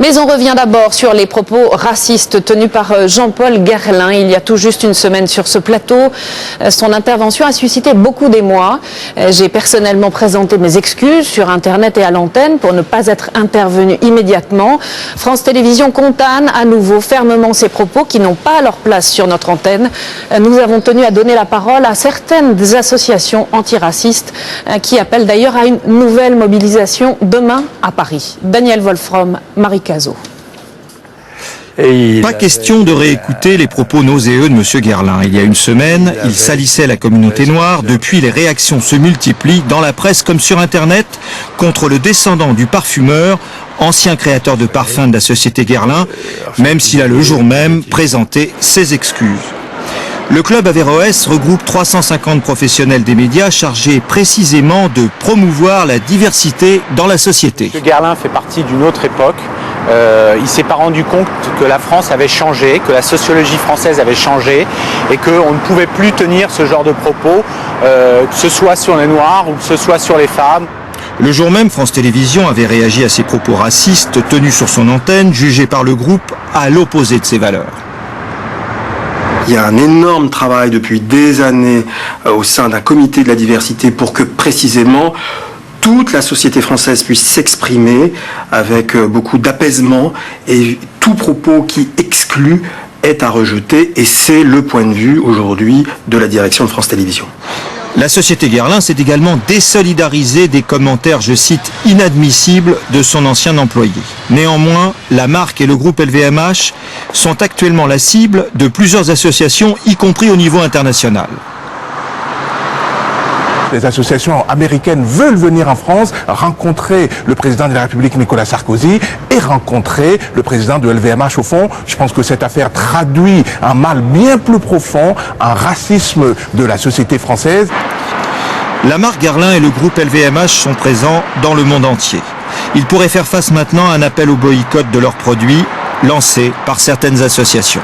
Mais on revient d'abord sur les propos racistes tenus par Jean-Paul Guerlain il y a tout juste une semaine sur ce plateau. Son intervention a suscité beaucoup d'émoi. J'ai personnellement présenté mes excuses sur Internet et à l'antenne pour ne pas être intervenu immédiatement. France Télévisions condamne à nouveau fermement ces propos qui n'ont pas leur place sur notre antenne. Nous avons tenu à donner la parole à certaines associations antiracistes qui appellent d'ailleurs à une nouvelle mobilisation demain à Paris. Daniel Wolfrom, Marie Cazot. Pas question de réécouter les propos nauséeux de M. Guerlain. Il y a une semaine, il salissait la communauté noire. Depuis, les réactions se multiplient dans la presse comme sur Internet contre le descendant du parfumeur, ancien créateur de parfums de la société Guerlain, même s'il a le jour même présenté ses excuses. Le club Averroès regroupe 350 professionnels des médias chargés précisément de promouvoir la diversité dans la société. M. Guerlain fait partie d'une autre époque. Il ne s'est pas rendu compte que la France avait changé, que la sociologie française avait changé et qu'on ne pouvait plus tenir ce genre de propos, que ce soit sur les Noirs ou que ce soit sur les femmes. Le jour même, France Télévisions avait réagi à ces propos racistes tenus sur son antenne, jugés par le groupe à l'opposé de ses valeurs. Il y a un énorme travail depuis des années au sein d'un comité de la diversité pour que précisément toute la société française puisse s'exprimer avec beaucoup d'apaisement et tout propos qui exclut est à rejeter et c'est le point de vue aujourd'hui de la direction de France Télévisions. La société Guerlain s'est également désolidarisée des commentaires, je cite, inadmissibles de son ancien employé. Néanmoins, la marque et le groupe LVMH sont actuellement la cible de plusieurs associations, y compris au niveau international. Les associations américaines veulent venir en France rencontrer le président de la République Nicolas Sarkozy et rencontrer le président de LVMH. Au fond, je pense que cette affaire traduit un mal bien plus profond, un racisme de la société française. La marque Guerlain et le groupe LVMH sont présents dans le monde entier. Ils pourraient faire face maintenant à un appel au boycott de leurs produits lancé par certaines associations.